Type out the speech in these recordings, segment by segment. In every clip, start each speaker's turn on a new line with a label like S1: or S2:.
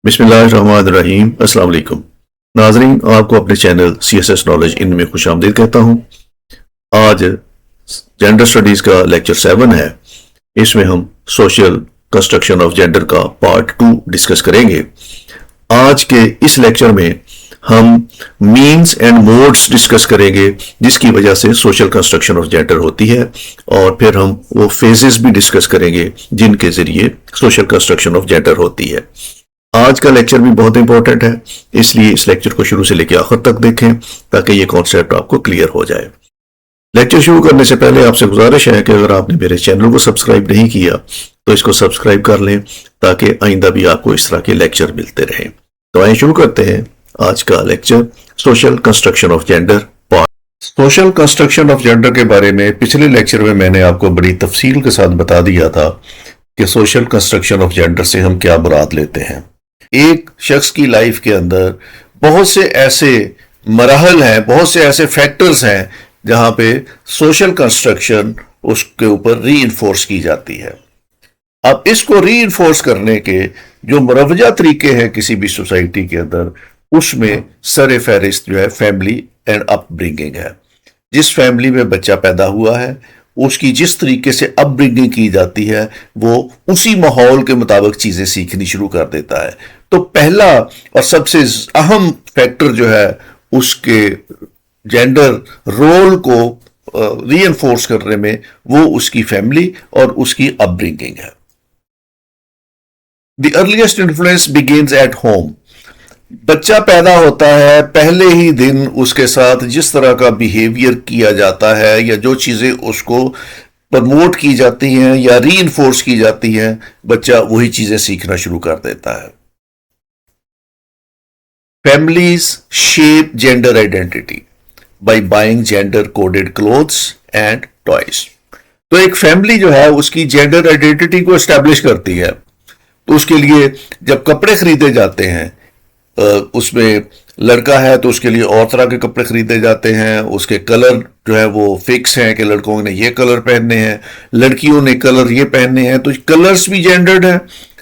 S1: बिस्मिल्लाहिर्रहमानिर्रहीम। अस्सलाम वालेकुम नाजरीन, आपको अपने चैनल CSS नॉलेज इन में खुशामदीद कहता हूँ। आज जेंडर स्टडीज का लेक्चर 7 है। इसमें हम सोशल कंस्ट्रक्शन ऑफ जेंडर का पार्ट 2 डिस्कस करेंगे। आज के इस लेक्चर में हम मीन्स एंड मोड्स डिस्कस करेंगे जिसकी वजह से सोशल कंस्ट्रक्शन ऑफ जेंडर होती है, और फिर हम वो फेजेस भी डिस्कस करेंगे जिनके जरिए सोशल कंस्ट्रक्शन ऑफ जेंडर होती है। आज का लेक्चर भी बहुत इंपॉर्टेंट है, इसलिए इस लेक्चर को शुरू से लेकर आखिर तक देखें ताकि ये कॉन्सेप्ट आपको क्लियर हो जाए। लेक्चर शुरू करने से पहले आपसे गुजारिश है कि अगर आपने मेरे चैनल को सब्सक्राइब नहीं किया तो इसको सब्सक्राइब कर लें ताकि आइंदा भी आपको इस तरह के लेक्चर मिलते रहें। तो आइए शुरू करते हैं आज का lecture, social construction of gender part. Social construction of gender के बारे में पिछले लेक्चर में मैंने आपको बड़ी तफसील के साथ बता दिया था कि सोशल कंस्ट्रक्शन ऑफ जेंडर से हम क्या मुराद लेते हैं। एक शख्स की लाइफ के अंदर बहुत से ऐसे मराहल हैं, बहुत से ऐसे फैक्टर्स हैं जहां पे सोशल कंस्ट्रक्शन उसके ऊपर रीइंफोर्स की जाती है। अब इसको रीइंफोर्स करने के जो मुरवजा तरीके हैं किसी भी सोसाइटी के अंदर, उसमें सर फहरिस्त जो है फैमिली एंड अपब्रिंगिंग है। जिस फैमिली में बच्चा पैदा हुआ है उसकी जिस तरीके से अपब्रिंगिंग की जाती है वो उसी माहौल के मुताबिक चीजें सीखनी शुरू कर देता है। तो पहला और सबसे अहम फैक्टर जो है उसके जेंडर रोल को रीइंफोर्स करने में वो उसकी फैमिली और उसकी अपब्रिंगिंग है। The earliest influence begins at home. बच्चा पैदा होता है, पहले ही दिन उसके साथ जिस तरह का बिहेवियर किया जाता है या जो चीजें उसको प्रमोट की जाती हैं या रीइंफोर्स की जाती हैं, बच्चा वही चीजें सीखना शुरू कर देता है। Families shape gender identity by buying gender coded clothes and toys. तो एक फैमिली जो है उसकी जेंडर आइडेंटिटी को एस्टैब्लिश करती है। तो उसके लिए जब कपड़े खरीदे जाते हैं, उसमें लड़का है तो उसके लिए और तरह के कपड़े खरीदे जाते हैं, उसके कलर जो है वो फिक्स हैं कि लड़कों ने ये कलर पहनने हैं, लड़कियों ने कलर ये पहनने हैं। तो कलर्स भी जेंडर्ड हैं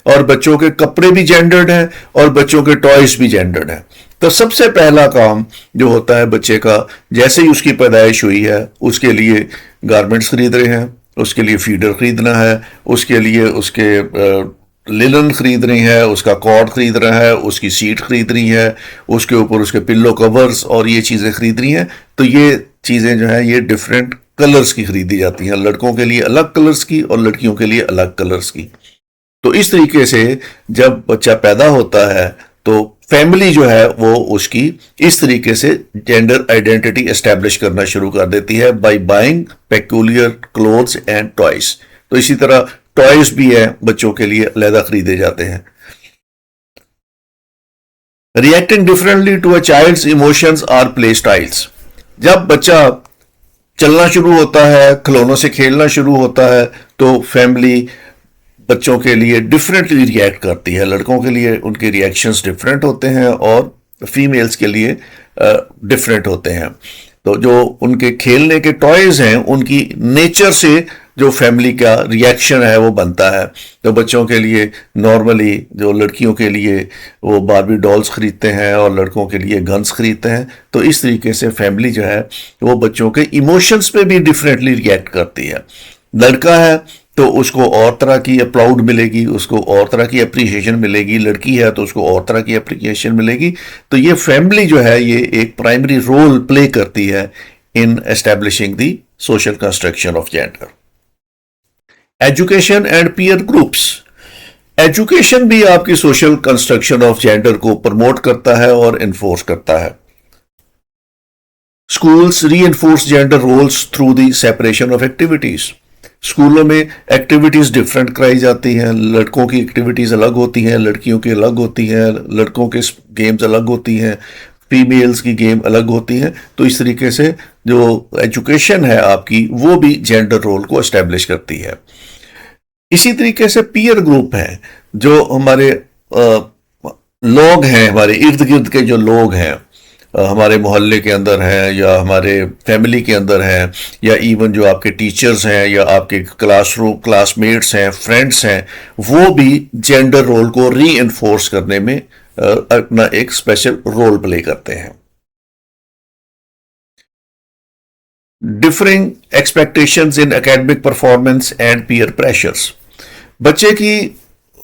S1: और बच्चों के कपड़े भी जेंडर्ड हैं और बच्चों के टॉयज भी जेंडर्ड हैं। तो सबसे पहला काम जो होता है बच्चे का, जैसे ही उसकी पैदाइश हुई है उसके लिए गारमेंट्स खरीद रहे हैं, उसके लिए फीडर खरीदना है, उसके लिए उसके लिनन खरीद रही है, उसका कॉर्ड खरीद रहा है, उसकी सीट खरीद रही है, उसके ऊपर उसके पिल्लो कवर्स और ये चीज़ें खरीद रही हैं। तो ये चीज़ें जो है ये डिफरेंट कलर्स की खरीदी जाती हैं, लड़कों के लिए अलग कलर्स की और लड़कियों के लिए अलग कलर्स की। तो इस तरीके से जब बच्चा पैदा होता है तो फैमिली जो है वो उसकी इस तरीके से जेंडर आइडेंटिटी एस्टैब्लिश करना शुरू कर देती है by buying peculiar clothes and toys. तो इसी तरह टॉयज भी है, बच्चों के लिए अलहदा खरीदे जाते हैं। Reacting differently to a child's emotions or play styles. जब बच्चा चलना शुरू होता है, खिलौनों से खेलना शुरू होता है, तो फैमिली बच्चों के लिए डिफरेंटली रिएक्ट करती है। लड़कों के लिए उनके रिएक्शंस डिफरेंट होते हैं और फीमेल्स के लिए डिफरेंट होते हैं। तो जो उनके खेलने के टॉयज हैं उनकी नेचर से जो फैमिली का रिएक्शन है वो बनता है। तो बच्चों के लिए नॉर्मली जो लड़कियों के लिए वो बारबी डॉल्स खरीदते हैं और लड़कों के लिए गन्स खरीदते हैं। तो इस तरीके से फैमिली जो है वो बच्चों के इमोशंस पे भी डिफरेंटली रिएक्ट करती है। लड़का है तो उसको और तरह की अप्लाउड मिलेगी, उसको और तरह की अप्रिसिएशन मिलेगी, लड़की है तो उसको और तरह की अप्रिसिएशन मिलेगी। तो ये फैमिली जो है ये एक प्राइमरी रोल प्ले करती है in establishing the social construction of gender. Education and peer groups. Education भी आपकी सोशल कंस्ट्रक्शन ऑफ जेंडर को प्रमोट करता है और इन्फोर्स करता है। Schools reinforce gender roles through the separation of activities. स्कूलों में एक्टिविटीज डिफरेंट कराई जाती हैं, लड़कों की एक्टिविटीज अलग होती हैं, लड़कियों की अलग होती हैं, लड़कों के गेम्स अलग होती हैं, फीमेल्स की गेम अलग होती हैं। तो इस तरीके से जो एजुकेशन है आपकी वो भी जेंडर रोल को एस्टेब्लिश करती है। इसी तरीके से पीयर ग्रुप है, जो हमारे लोग हैं, हमारे इर्द गिर्द के जो लोग हैं हमारे मोहल्ले के अंदर हैं या हमारे फैमिली के अंदर हैं, या इवन जो आपके टीचर्स हैं या आपके क्लासरूम क्लासमेट्स हैं, फ्रेंड्स हैं, वो भी जेंडर रोल को री एनफोर्स करने में अपना एक स्पेशल रोल प्ले करते हैं। Differing expectations in academic performance and peer pressures. बच्चे की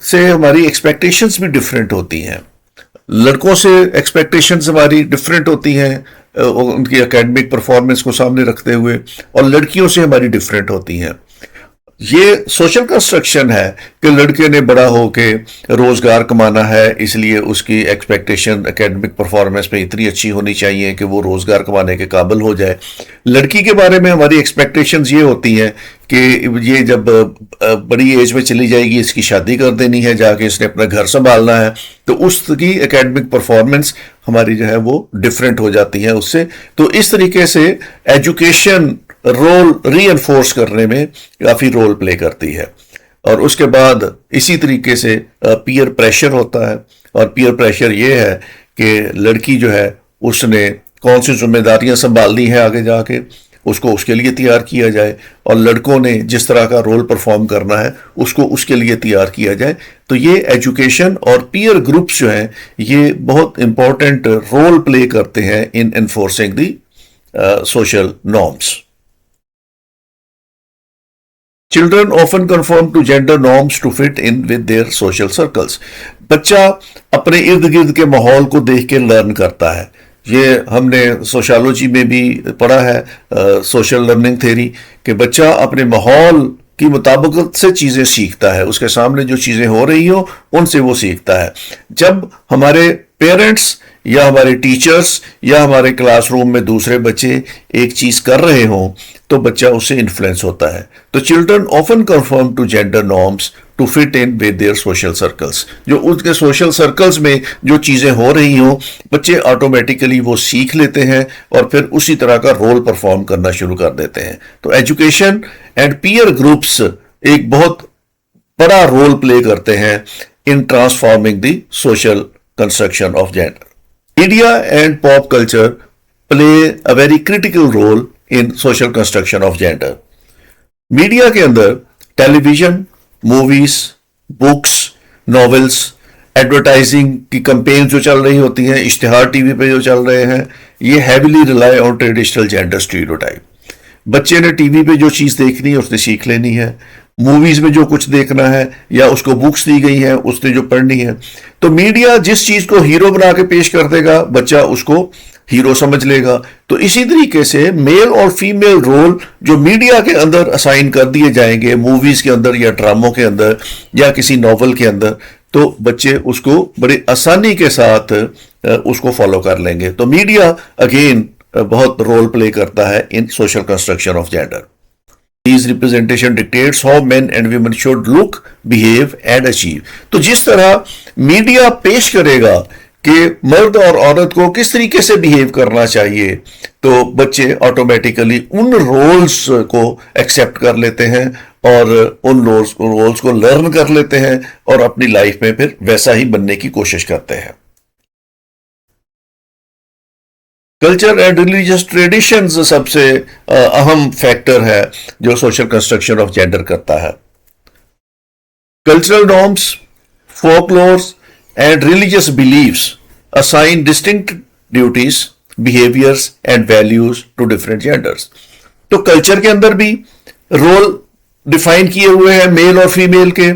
S1: से हमारी एक्सपेक्टेशंस भी डिफरेंट होती हैं। लड़कों से एक्सपेक्टेशंस हमारी डिफरेंट होती हैं उनकी एकेडमिक परफॉर्मेंस को सामने रखते हुए, और लड़कियों से हमारी डिफरेंट होती हैं। ये सोशल कंस्ट्रक्शन है कि लड़के ने बड़ा होके रोजगार कमाना है, इसलिए उसकी एक्सपेक्टेशन एकेडमिक परफॉर्मेंस में इतनी अच्छी होनी चाहिए कि वो रोजगार कमाने के काबिल हो जाए। लड़की के बारे में हमारी एक्सपेक्टेशंस ये होती हैं कि ये जब बड़ी एज में चली जाएगी, इसकी शादी कर देनी है, जाके इसने अपना घर संभालना है, तो उसकी एकेडमिक परफॉर्मेंस हमारी जो है वो डिफरेंट हो जाती है उससे। तो इस तरीके से एजुकेशन रोल रीएनफोर्स करने में काफी रोल प्ले करती है। और उसके बाद इसी तरीके से पीयर प्रेशर होता है, और पीयर प्रेशर ये है कि लड़की जो है उसने कौन सी जिम्मेदारियां संभालनी है आगे जाके, उसको उसके लिए तैयार किया जाए, और लड़कों ने जिस तरह का रोल परफॉर्म करना है उसको उसके लिए तैयार किया जाए। तो ये एजुकेशन और पीयर ग्रुप्स जो हैं ये बहुत इंपॉर्टेंट रोल प्ले करते हैं in enforcing the social norms. Children often conform to gender norms to fit in with their social circles. बच्चा अपने इर्द गिर्द के माहौल को देख के लर्न करता है। ये हमने सोशियोलॉजी में भी पढ़ा है, सोशल लर्निंग थ्योरी, कि बच्चा अपने माहौल की मुताबिकत से चीज़ें सीखता है, उसके सामने जो चीज़ें हो रही हो उनसे वो सीखता है। जब हमारे पेरेंट्स या हमारे टीचर्स या हमारे क्लासरूम में दूसरे बच्चे एक चीज़ कर रहे हों तो बच्चा उससे इन्फ्लुएंस होता है। तो children often conform to gender norms to fit in with their social circles. जो उनके सोशल सर्कल्स में जो चीज़ें हो रही हों बच्चे ऑटोमेटिकली वो सीख लेते हैं और फिर उसी तरह का रोल परफॉर्म करना शुरू कर देते हैं। तो एजुकेशन एंड पीयर ग्रुप्स एक बहुत बड़ा रोल प्ले करते हैं इन transforming the social construction of gender. Media and pop culture play a very critical role in social construction of gender. Media के अंदर television, movies, books, novels, advertising की campaign जो चल रही होती हैं, इश्तिहार टीवी पे जो चल रहे हैं, ये heavily rely on traditional gender stereotype. बच्चे ने टीवी पे जो चीज़ देखनी है उसने सीख लेनी है, मूवीज में जो कुछ देखना है या उसको बुक्स दी गई हैं उसने जो पढ़नी है। तो मीडिया जिस चीज को हीरो बना के पेश कर देगा बच्चा उसको हीरो समझ लेगा। तो इसी तरीके से मेल और फीमेल रोल जो मीडिया के अंदर असाइन कर दिए जाएंगे, मूवीज के अंदर या ड्रामों के अंदर या किसी नॉवल के अंदर, तो बच्चे उसको बड़ी आसानी के साथ उसको फॉलो कर लेंगे। तो मीडिया अगेन बहुत रोल प्ले करता है in social construction of gender. These representation dictates how men and women should look, behave and achieve. तो जिस तरह मीडिया पेश करेगा कि मर्द और औरत को किस तरीके से बिहेव करना चाहिए, तो बच्चे ऑटोमेटिकली उन रोल्स को एक्सेप्ट कर लेते हैं और उन रोल्स को लर्न कर लेते हैं और अपनी लाइफ में फिर वैसा ही बनने की कोशिश करते हैं। कल्चर एंड रिलीजियस ट्रेडिशंस सबसे अहम फैक्टर है जो सोशल कंस्ट्रक्शन ऑफ जेंडर करता है। Cultural norms, folklores and religious beliefs assign distinct duties, behaviours and values to different genders. तो कल्चर के अंदर भी रोल डिफाइन किए हुए हैं मेल और फीमेल के,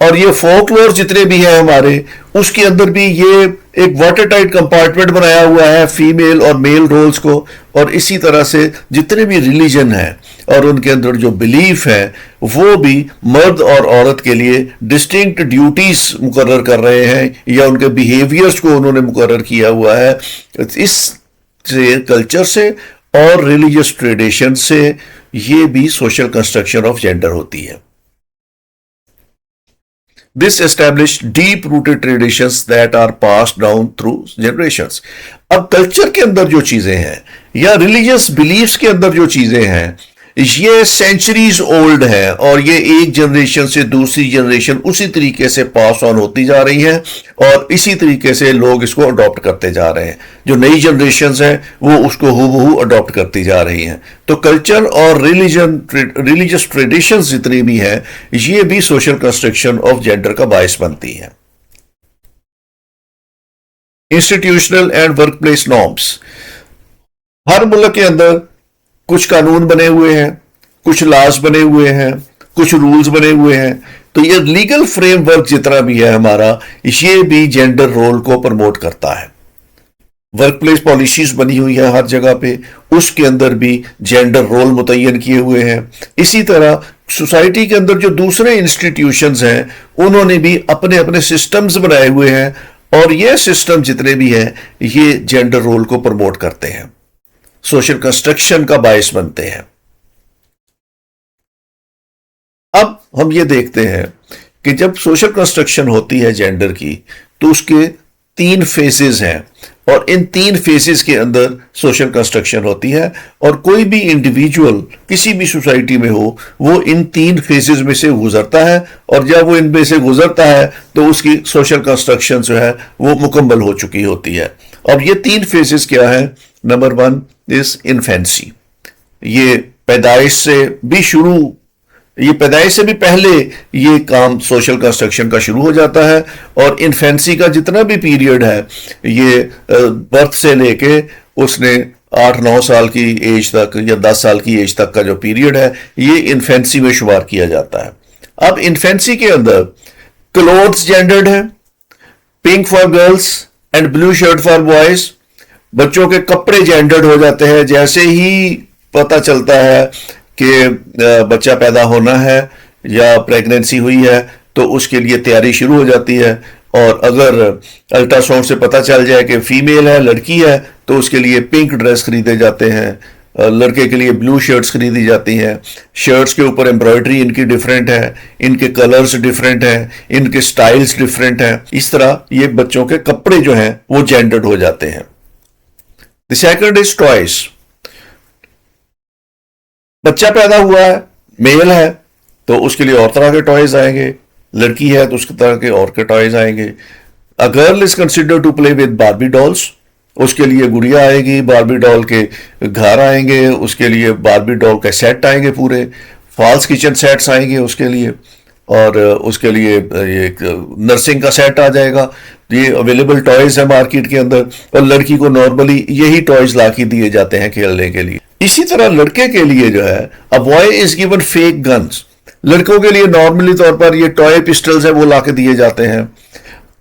S1: और ये फोकलोर जितने भी हैं हमारे उसके अंदर भी ये एक वाटर टाइट कंपार्टमेंट बनाया हुआ है फीमेल और मेल रोल्स को। और इसी तरह से जितने भी रिलीजन हैं और उनके अंदर जो बिलीफ है वो भी मर्द और औरत के लिए डिस्टिंक्ट ड्यूटीज मुकर्रर कर रहे हैं या उनके बिहेवियर्स को उन्होंने मुकर्रर किया हुआ है। इस से कल्चर से और रिलीजियस ट्रेडिशन से ये भी सोशल कंस्ट्रक्शन ऑफ जेंडर होती है। This established deep-rooted traditions that are passed down through generations. अब कल्चर के अंदर जो चीजें हैं या रिलीजियस बिलीफ्स के अंदर जो चीजें हैं ये सेंचुरीज ओल्ड है और ये एक जनरेशन से दूसरी जनरेशन उसी तरीके से पास ऑन होती जा रही है और इसी तरीके से लोग इसको अडॉप्ट करते जा रहे हैं। जो नई जनरेशन्स हैं वो उसको हूबहू अडॉप्ट करती जा रही हैं। तो कल्चर और रिलीजियस ट्रेडिशंस जितनी भी हैं ये भी सोशल कंस्ट्रक्शन ऑफ जेंडर का बायस बनती हैं। इंस्टीट्यूशनल एंड वर्कप्लेस नॉर्म्स, हर मुल्क के अंदर कुछ कानून बने हुए हैं, कुछ लॉज बने हुए हैं, कुछ रूल्स बने हुए हैं। तो ये लीगल फ्रेमवर्क जितना भी है हमारा, ये भी जेंडर रोल को प्रमोट करता है। वर्कप्लेस पॉलिसीज बनी हुई है हर जगह पे, उसके अंदर भी जेंडर रोल मुतय्यन किए हुए हैं। इसी तरह सोसाइटी के अंदर जो दूसरे इंस्टीट्यूशंस हैं उन्होंने भी अपने अपने सिस्टम्स बनाए हुए हैं और ये सिस्टम जितने भी हैं ये जेंडर रोल को प्रमोट करते हैं, सोशल कंस्ट्रक्शन का बायस बनते हैं। अब हम ये देखते हैं कि जब सोशल कंस्ट्रक्शन होती है जेंडर की तो उसके 3 फेजेस हैं और इन 3 फेजेस के अंदर सोशल कंस्ट्रक्शन होती है और कोई भी इंडिविजुअल किसी भी सोसाइटी में हो वो इन 3 फेजेस में से गुजरता है और जब वो इनमें से गुजरता है तो उसकी सोशल कंस्ट्रक्शन जो है वो मुकम्मल हो चुकी होती है। अब ये 3 फेजेस क्या है? Number 1 is infancy. ये पैदाइश से भी पहले ये काम सोशल कंस्ट्रक्शन का शुरू हो जाता है और इन्फेंसी का जितना भी पीरियड है ये बर्थ से लेके उसने 8-9 साल की एज तक या 10 साल की एज तक का जो पीरियड है ये इन्फेंसी में शुमार किया जाता है। अब इन्फेंसी के अंदर क्लोथ्स जेंडर्ड है, pink for girls and blue shirt for boys. बच्चों के कपड़े जेंडर्ड हो जाते हैं जैसे ही पता चलता है कि बच्चा पैदा होना है या प्रेगनेंसी हुई है तो उसके लिए तैयारी शुरू हो जाती है। और अगर अल्ट्रासाउंड से पता चल जाए कि फीमेल है, लड़की है, तो उसके लिए पिंक ड्रेस खरीदे जाते हैं, लड़के के लिए ब्लू शर्ट्स खरीदी जाती हैं। शर्ट्स के ऊपर एम्ब्रॉयडरी इनकी डिफरेंट है, इनके कलर्स डिफरेंट हैं, इनके स्टाइल्स डिफरेंट हैं। इस तरह ये बच्चों के कपड़े जो हैं वो जेंडर्ड हो जाते हैं। The second is toys. बच्चा पैदा हुआ है, मेल है, तो उसके लिए और तरह के टॉयज आएंगे, लड़की है तो उसके तरह के और के टॉयज आएंगे। A girl is considered to play with Barbie dolls, उसके लिए गुड़िया आएगी, बार्बी डॉल के घर आएंगे, उसके लिए बार्बी डॉल के सेट आएंगे, पूरे फॉल्स किचन सेट्स आएंगे उसके लिए, और उसके लिए एक नर्सिंग का सेट आ जाएगा। ये अवेलेबल टॉयज है मार्केट के अंदर और लड़की को नॉर्मली यही टॉयज ला के दिए जाते हैं खेलने के लिए। इसी तरह लड़के के लिए जो है a boy is given fake guns. लड़कों के लिए नॉर्मली तौर पर ये टॉय पिस्टल्स है वो ला के दिए जाते हैं।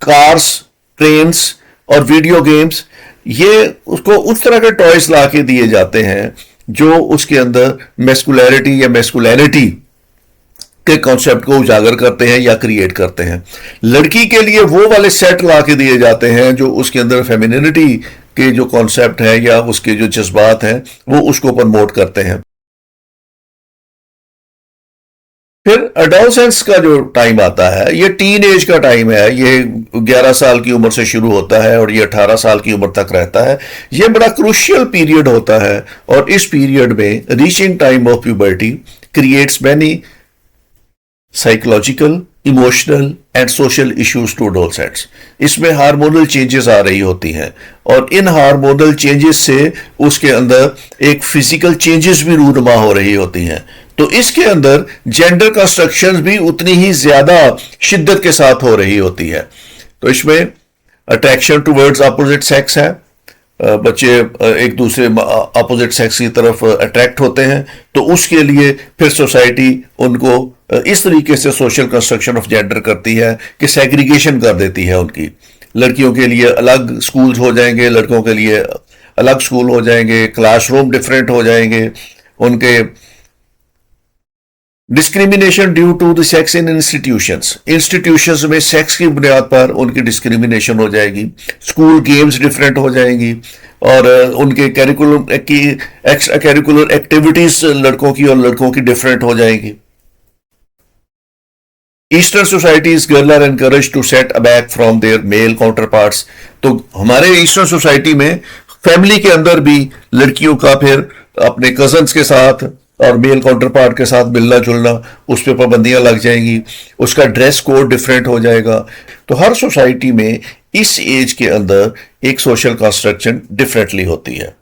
S1: कार्स, ट्रेन्स और वीडियो गेम्स, ये उसको उस तरह के टॉयज ला के दिए जाते हैं जो उसके अंदर मैस्कुलैरिटी या मैस्कुलैनिटी के कॉन्सेप्ट को उजागर करते हैं या क्रिएट करते हैं। लड़की के लिए वो वाले सेट ला के दिए जाते हैं जो उसके अंदर फेमिनिनिटी के जो कॉन्सेप्ट है या उसके जो जज्बात हैं वो उसको प्रमोट करते हैं। फिर एडोलसेंस का जो टाइम आता है ये टीन एज का टाइम है। ये 11 साल की उम्र से शुरू होता है और ये 18 साल की उम्र तक रहता है। ये बड़ा क्रूशियल पीरियड होता है और इस पीरियड में reaching time of puberty creates many psychological, emotional and social issues to adolescents. इसमें हार्मोनल चेंजेस आ रही होती हैं और इन हार्मोनल चेंजेस से उसके अंदर एक फिजिकल चेंजेस भी रूनुमा हो रही होती हैं। तो इसके अंदर जेंडर कंस्ट्रक्शन भी उतनी ही ज्यादा शिद्दत के साथ हो रही होती है। तो इसमें अट्रैक्शन टूवर्ड्स अपोजिट सेक्स है, बच्चे एक दूसरे अपोजिट सेक्स की तरफ अट्रैक्ट होते हैं, तो उसके लिए फिर सोसाइटी उनको इस तरीके से सोशल कंस्ट्रक्शन ऑफ जेंडर करती है कि सेग्रीगेशन कर देती है उनकी। लड़कियों के लिए अलग स्कूल्स हो जाएंगे, लड़कों के लिए अलग स्कूल हो जाएंगे, क्लासरूम डिफरेंट हो जाएंगे, उनके discrimination due to the sex in institutions में सेक्स की बुनियाद पर उनकी डिस्क्रिमिनेशन हो जाएगी। स्कूल गेम्स डिफरेंट हो जाएंगी और उनके कैरिकुलम की एक्स्ट्रा कैरिकुलर एक्टिविटीज लड़कों की और लड़कों की डिफरेंट हो जाएंगी। Eastern societies girl are encourage to set aback from their male counterparts. तो हमारे ईस्टर्न सोसाइटी में फैमिली के अंदर भी लड़कियों का फिर अपने कजन्स के साथ और मेल काउंटर पार्ट के साथ मिलना जुलना, उस पर पाबंदियां लग जाएंगी, उसका ड्रेस कोड डिफरेंट हो जाएगा। तो हर सोसाइटी में इस एज के अंदर एक सोशल कंस्ट्रक्शन डिफरेंटली होती है।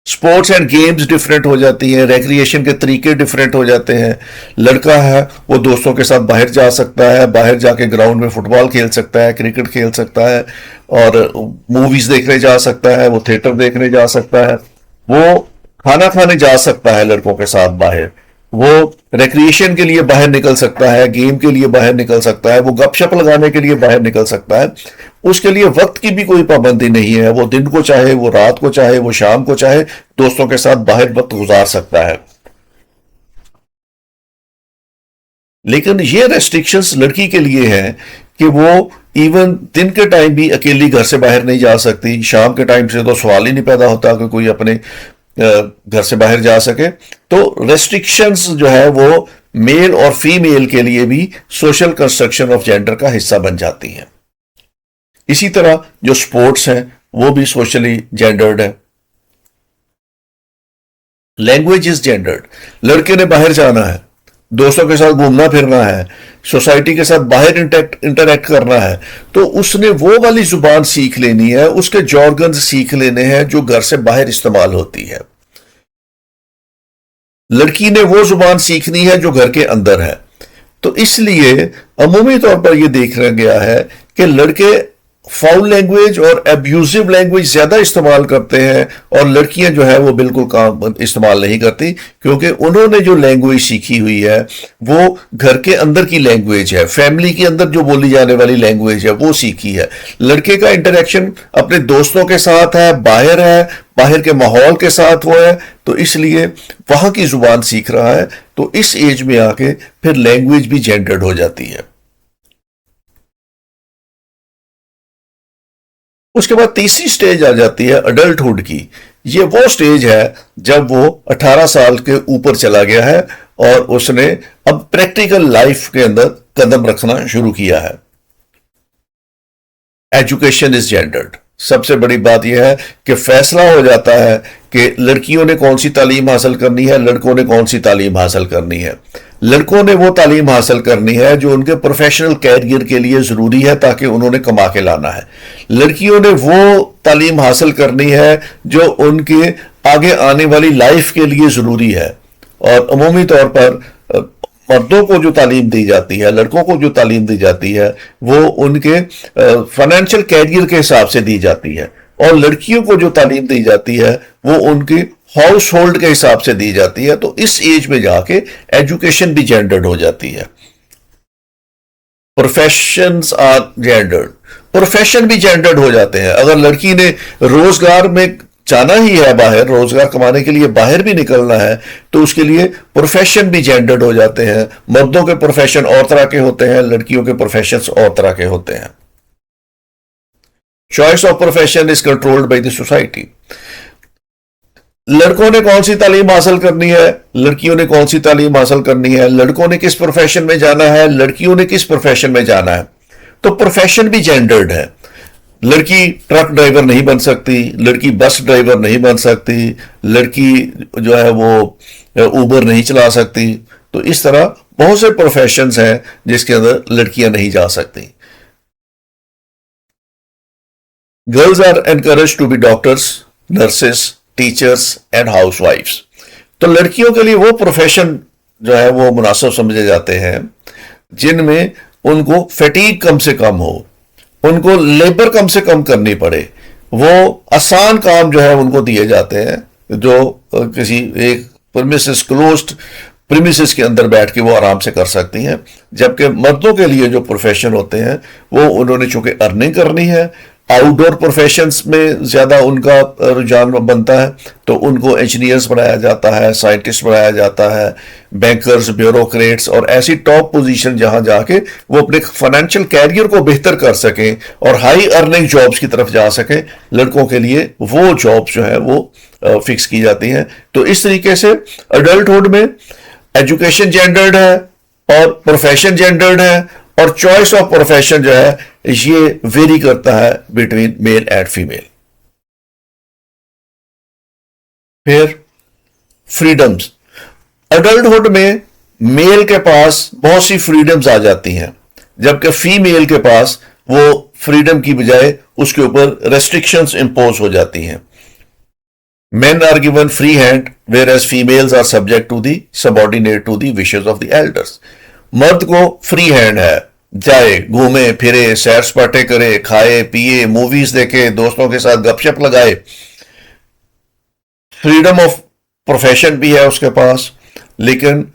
S1: स्पोर्ट्स एंड गेम्स डिफरेंट हो जाती हैं, रिक्रिएशन के तरीके डिफरेंट हो जाते हैं। लड़का है वो दोस्तों के साथ बाहर जा सकता है, बाहर जाके ग्राउंड में फुटबॉल खेल सकता है, क्रिकेट खेल सकता है, और मूवीज देखने जा सकता है, वो थिएटर देखने जा सकता है, वो खाना खाने जा सकता है लड़कों के साथ बाहर, वो रिक्रिएशन के लिए बाहर निकल सकता है, गेम के लिए बाहर निकल सकता है, वो गपशप लगाने के लिए बाहर निकल सकता है। उसके लिए वक्त की भी कोई पाबंदी नहीं है, वो दिन को चाहे, वो रात को चाहे, वो शाम को चाहे, दोस्तों के साथ बाहर वक्त गुजार सकता है। लेकिन ये रेस्ट्रिक्शंस लड़की के लिए हैं कि वो इवन दिन के टाइम भी अकेली घर से बाहर नहीं जा सकती। शाम के टाइम से तो सवाल ही नहीं पैदा होता कि कोई अपने घर से बाहर जा सके। तो रेस्ट्रिक्शंस जो है वो मेल और फीमेल के लिए भी सोशल कंस्ट्रक्शन ऑफ जेंडर का हिस्सा बन जाती हैं। इसी तरह जो स्पोर्ट्स हैं वो भी सोशली जेंडर्ड है। Language is gendered. लड़के ने बाहर जाना है, दोस्तों के साथ घूमना फिरना है, सोसाइटी के साथ बाहर इंटरैक्ट करना है, तो उसने वो वाली जुबान सीख लेनी है, उसके जॉर्गन्स सीख लेने हैं जो घर से बाहर इस्तेमाल होती है। लड़की ने वो जुबान सीखनी है जो घर के अंदर है। तो इसलिए अमूमी तौर पर यह देखा गया है कि लड़के फाउल लैंग्वेज और एब्यूजिव लैंग्वेज ज्यादा इस्तेमाल करते हैं, और लड़कियां जो है वो बिल्कुल काम इस्तेमाल नहीं करती, क्योंकि उन्होंने जो लैंग्वेज सीखी हुई है वो घर के अंदर की लैंग्वेज है, फैमिली के अंदर जो बोली जाने वाली लैंग्वेज है वो सीखी है। लड़के का इंटरेक्शन अपने दोस्तों के साथ है, बाहर के माहौल के साथ वो है, तो इसलिए वहां की जुबान सीख रहा है। तो इस एज में आके फिर लैंग्वेज भी जेंडर्ड हो जाती है। उसके बाद तीसरी स्टेज आ जाती है अडल्टहुड की। ये वो स्टेज है जब वो 18 साल के ऊपर चला गया है और उसने अब प्रैक्टिकल लाइफ के अंदर कदम रखना शुरू किया है। Education is gendered. सबसे बड़ी बात यह है कि फैसला हो जाता है कि लड़कियों ने कौन सी तालीम हासिल करनी है, लड़कों ने कौन सी तालीम हासिल करनी है। लड़कों ने वो तालीम हासिल करनी है जो उनके प्रोफेशनल कैरियर के लिए जरूरी है, ताकि उन्होंने कमा के लाना है। लड़कियों ने वो तालीम हासिल करनी है जो उनके आगे आने वाली लाइफ के लिए जरूरी है। और अमूमी तौर पर मर्दों को जो तालीम दी जाती है, लड़कों को जो तालीम दी जाती है, वो उनके फाइनेंशियल कैरियर के हिसाब से दी जाती है, और लड़कियों को जो तालीम दी जाती है वो उनकी हाउस होल्ड के हिसाब से दी जाती है। तो इस एज में जाके एजुकेशन भी जेंडर्ड हो जाती है। Professions are gendered. प्रोफेशन भी जेंडर्ड हो जाते हैं। अगर लड़की ने रोजगार में जाना ही है, बाहर रोजगार कमाने के लिए बाहर भी निकलना है, तो उसके लिए प्रोफेशन भी जेंडर्ड हो जाते हैं। मर्दों के प्रोफेशन और तरह के होते हैं, लड़कियों के प्रोफेशन और तरह के होते हैं। Choice of profession is controlled by the society. लड़कों ने कौन सी तालीम हासिल करनी है, लड़कियों ने कौन सी तालीम हासिल करनी है, लड़कों ने किस प्रोफेशन में जाना है, लड़कियों ने किस प्रोफेशन में जाना है। तो प्रोफेशन भी जेंडर्ड है। लड़की ट्रक ड्राइवर नहीं बन सकती, लड़की बस ड्राइवर नहीं बन सकती, लड़की जो है वो उबर नहीं चला सकती। तो इस तरह बहुत से प्रोफेशंस हैं जिसके अंदर लड़कियां नहीं जा सकती। Girls are encourage to be doctors, nurses, teachers and हाउसवाइफ्स। तो लड़कियों के लिए वो प्रोफेशन जो है वो मुनासिब समझे जाते हैं जिनमें उनको फैटीग कम से कम हो, उनको लेबर कम से कम करनी पड़े। वो आसान काम जो है उनको दिए जाते हैं जो किसी एक प्रीमिसेस क्लोज्ड प्रीमिसेस के अंदर बैठ के वो आराम से कर सकती हैं। जबकि मर्दों के लिए जो प्रोफेशन होते हैं वो उन्होंने चूंकि अर्निंग करनी है, आउटडोर प्रोफेशंस में ज्यादा उनका रुझान बनता है, तो उनको इंजीनियर्स बनाया जाता है, साइंटिस्ट बनाया जाता है, बैंकर्स, ब्यूरोक्रेट्स और ऐसी टॉप पोजीशन जहां जाके वो अपने फाइनेंशियल कैरियर को बेहतर कर सकें और हाई अर्निंग जॉब्स की तरफ जा सकें। लड़कों के लिए वो जॉब्स जो है वो फिक्स की जाती हैं। तो इस तरीके से अडल्टहुड में एजुकेशन जेंडर्ड है और प्रोफेशन जेंडर्ड है, और चॉइस ऑफ प्रोफेशन जो है ये वेरी करता है बिटवीन मेल एंड फीमेल। फिर फ्रीडम्स। अडल्टहुड में मेल के पास बहुत सी फ्रीडम्स आ जाती हैं, जबकि फीमेल के पास वो फ्रीडम की बजाय उसके ऊपर रेस्ट्रिक्शंस इंपोज हो जाती हैं। Men are given free hand, whereas females are subject to the subordinate to the wishes of the elders. मर्द को फ्री हैंड है, जाए घूमे फिरे, सैर सपाटे करे, खाए पिए, मूवीज देखे, दोस्तों के साथ गपशप लगाए, फ्रीडम ऑफ प्रोफेशन भी है उसके पास। लेकिन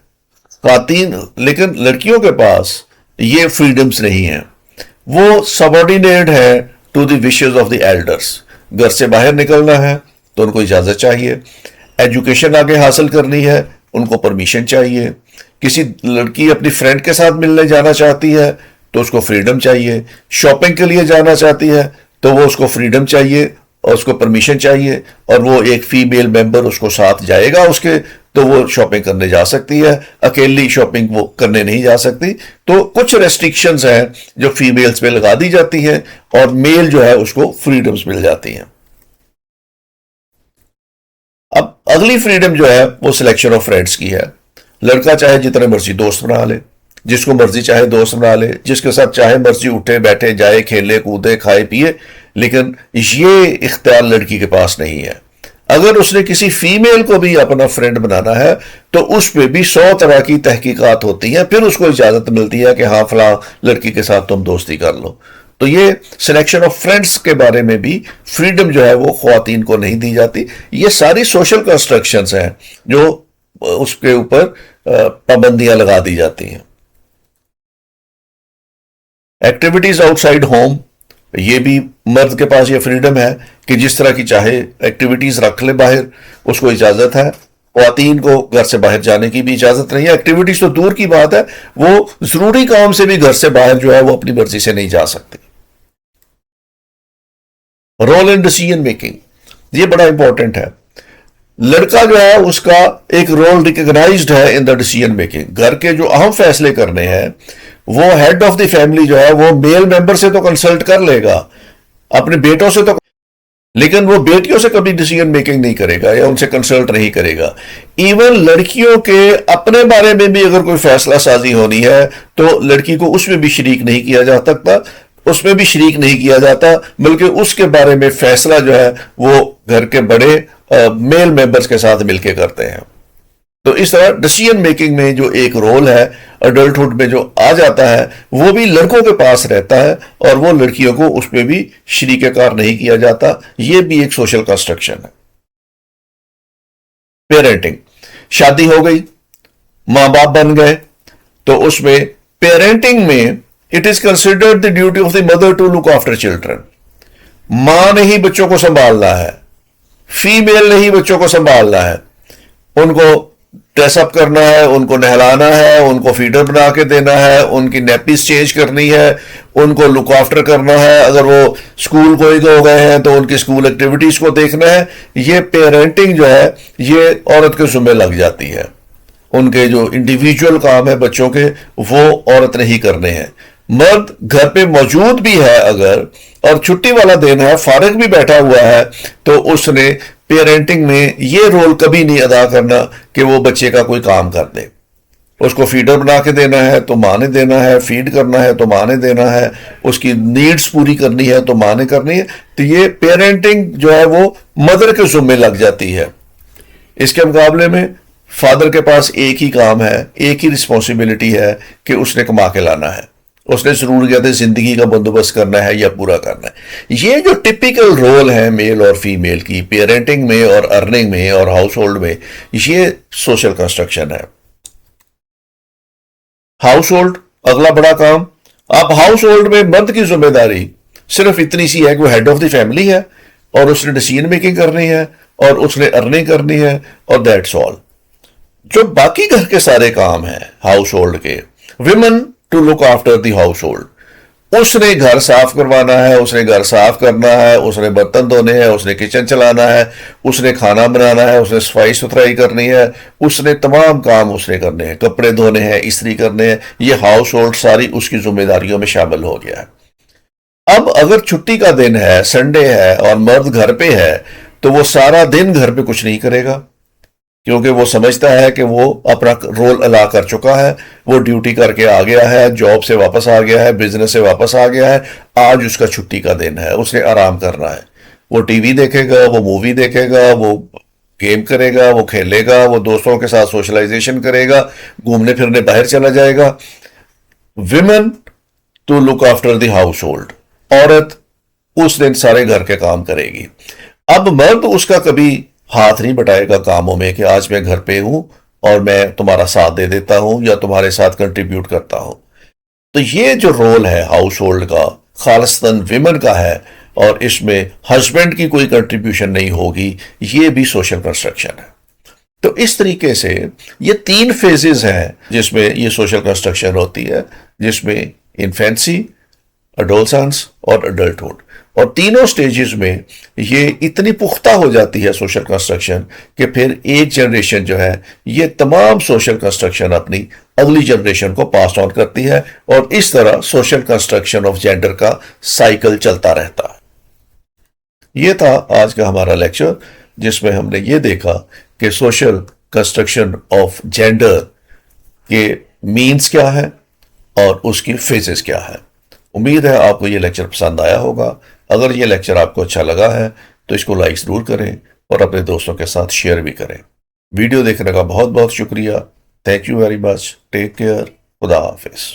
S1: लड़कियों के पास ये फ्रीडम्स नहीं है, वो सबऑर्डिनेट है to the wishes of the elders. घर से बाहर निकलना है तो उनको इजाजत चाहिए, एजुकेशन आगे हासिल करनी है उनको परमिशन चाहिए, किसी लड़की अपनी फ्रेंड के साथ मिलने जाना चाहती है तो उसको फ्रीडम चाहिए, शॉपिंग के लिए जाना चाहती है तो वो उसको फ्रीडम चाहिए और उसको परमिशन चाहिए, और वो एक फीमेल मेंबर उसको साथ जाएगा उसके, तो वो शॉपिंग करने जा सकती है, अकेली शॉपिंग वो करने नहीं जा सकती। तो कुछ रेस्ट्रिक्शंस हैं जो फीमेल्स पे लगा दी जाती हैं और मेल जो है उसको फ्रीडम्स मिल जाती हैं। अब अगली फ्रीडम जो है वो सिलेक्शन ऑफ फ्रेंड्स की है। लड़का चाहे जितने मर्जी दोस्त बना ले, जिसको मर्जी चाहे दोस्त बना ले, जिसके साथ चाहे मर्जी उठे बैठे जाए, खेले कूदे खाए पिए, लेकिन ये इख्तियार लड़की के पास नहीं है। अगर उसने किसी फीमेल को भी अपना फ्रेंड बनाना है तो उस पर भी 100 तरह की तहकीकात होती हैं, फिर उसको इजाजत मिलती है कि हाँ फला लड़की के साथ तुम दोस्ती कर लो। तो ये सिलेक्शन ऑफ फ्रेंड्स के बारे में भी फ्रीडम जो है वो ख्वातीन को नहीं दी जाती। ये सारी सोशल कंस्ट्रक्शंस हैं जो उसके ऊपर पाबंदियां लगा दी जाती हैं। एक्टिविटीज आउटसाइड होम, ये भी मर्द के पास ये फ्रीडम है कि जिस तरह की चाहे एक्टिविटीज रख ले बाहर, उसको इजाजत है। ख्वातीन को घर से बाहर जाने की भी इजाजत नहीं है। एक्टिविटीज तो दूर की बात है, वो जरूरी काम से भी घर से बाहर जो है वो अपनी मर्जी से नहीं जा सकती। रोल इन डिसीजन मेकिंग, ये बड़ा इंपॉर्टेंट है। लड़का जो है उसका एक रोल रिकॉग्नाइज्ड है इन द डिसीजन मेकिंग। घर के जो अहम फैसले करने हैं वो हेड ऑफ द फैमिली जो है वो मेल मेंबर से तो कंसल्ट कर लेगा, अपने बेटों से तो, लेकिन वो बेटियों से कभी डिसीजन मेकिंग नहीं करेगा या उनसे कंसल्ट नहीं करेगा। इवन लड़कियों के अपने बारे में भी अगर कोई फैसला साजी होनी है तो लड़की को उसमें भी शरीक नहीं किया जा सकता, उसमें भी शरीक नहीं किया जाता, बल्कि उसके बारे में फैसला जो है वो घर के बड़े मेल मेंबर्स के साथ मिलकर करते हैं। तो इस तरह डिसीजन मेकिंग में जो एक रोल है अडल्टहुड में जो आ जाता है वो भी लड़कों के पास रहता है और वो लड़कियों को उसमें भी शरीक कार नहीं किया जाता। ये भी एक सोशल कंस्ट्रक्शन है। पेरेंटिंग, शादी हो गई, मां बाप बन गए, तो उसमें पेरेंटिंग में it is considered the duty of the mother to look after children. मां ने ही बच्चों को संभालना है, फीमेल ने ही बच्चों को संभालना है, उनको ड्रेसअप करना है, उनको नहलाना है, उनको फीडर बना के देना है, उनकी नैपीज चेंज करनी है, उनको लुक आफ्टर करना है, अगर वो स्कूल कोई हो गए हैं तो उनकी स्कूल एक्टिविटीज को देखना है। ये पेरेंटिंग जो है ये औरत के जुम्मे लग जाती है। उनके जो इंडिविजुअल काम है बच्चों के वो औरत ने ही करने हैं। मर्द घर पे मौजूद भी है अगर और छुट्टी वाला दिन है, फारिग भी बैठा हुआ है, तो उसने पेरेंटिंग में ये रोल कभी नहीं अदा करना कि वो बच्चे का कोई काम कर दे। उसको फीडर बना के देना है तो मां ने देना है, फीड करना है तो मां ने देना है, उसकी नीड्स पूरी करनी है तो मां ने करनी है। तो ये पेरेंटिंग जो है वो मदर के जुम्मे लग जाती है। इसके मुकाबले में फादर के पास एक ही काम है, एक ही रिस्पॉन्सिबिलिटी है कि उसने कमा के लाना है, उसने जरूरियात जिंदगी का बंदोबस्त करना है या पूरा करना है। ये जो टिपिकल रोल है मेल और फीमेल की पेरेंटिंग में और अर्निंग में और हाउस होल्ड में, ये सोशल कंस्ट्रक्शन है। हाउस होल्ड अगला बड़ा काम। अब हाउस होल्ड में मर्द की जिम्मेदारी सिर्फ इतनी सी है कि वो हेड ऑफ द फैमिली है और उसने डिसीजन मेकिंग करनी है और उसने अर्निंग करनी है और दैट्स ऑल। जो बाकी घर के सारे काम हैं हाउस होल्ड के, women to look after the household, उसने घर साफ करवाना है, उसने घर साफ करना है, उसने बर्तन धोने हैं, उसने किचन चलाना है, उसने खाना बनाना है, उसने सफाई सुथराई करनी है, उसने तमाम काम उसने करने हैं, कपड़े धोने हैं, इस्त्री करने हैं। ये हाउस होल्ड सारी उसकी जिम्मेदारियों में शामिल हो गया है। अब अगर छुट्टी का दिन है, संडे है और मर्द घर पे है, तो वो सारा दिन घर पे कुछ नहीं करेगा, क्योंकि वो समझता है कि वो अपना रोल अदा कर चुका है, वो ड्यूटी करके आ गया है, जॉब से वापस आ गया है, बिजनेस से वापस आ गया है, आज उसका छुट्टी का दिन है, उसने आराम करना है। वो टीवी देखेगा, वो मूवी देखेगा, वो गेम करेगा, वो खेलेगा, वो दोस्तों के साथ सोशलाइजेशन करेगा, घूमने फिरने बाहर चला जाएगा। Women to look after the household, औरत उस दिन सारे घर के काम करेगी। अब मर्द उसका कभी हाथ नहीं बटाएगा कामों में कि आज मैं घर पे हूं और मैं तुम्हारा साथ दे देता हूं या तुम्हारे साथ कंट्रीब्यूट करता हूं। तो ये जो रोल है हाउस होल्ड का, खालिस्तान विमेन का है, और इसमें हस्बैंड की कोई कंट्रीब्यूशन नहीं होगी, ये भी सोशल कंस्ट्रक्शन है। तो इस तरीके से ये 3 फेजेस हैं जिसमें ये सोशल कंस्ट्रक्शन होती है, जिसमें इन्फेंसी, अडोलसेंस और अडल्टहुड, और तीनों स्टेजेस में ये इतनी पुख्ता हो जाती है सोशल कंस्ट्रक्शन कि फिर एक जनरेशन जो है ये तमाम सोशल कंस्ट्रक्शन अपनी अगली जनरेशन को पास ऑन करती है, और इस तरह सोशल कंस्ट्रक्शन ऑफ जेंडर का साइकिल चलता रहता है। ये था आज का हमारा लेक्चर, जिसमें हमने ये देखा कि सोशल कंस्ट्रक्शन ऑफ जेंडर के मीन्स क्या है और उसकी फेजेस क्या है। उम्मीद है आपको ये लेक्चर पसंद आया होगा। अगर ये लेक्चर आपको अच्छा लगा है तो इसको लाइक जरूर करें और अपने दोस्तों के साथ शेयर भी करें। वीडियो देखने का बहुत बहुत शुक्रिया। Thank you very much. Take care. खुदा हाफिज।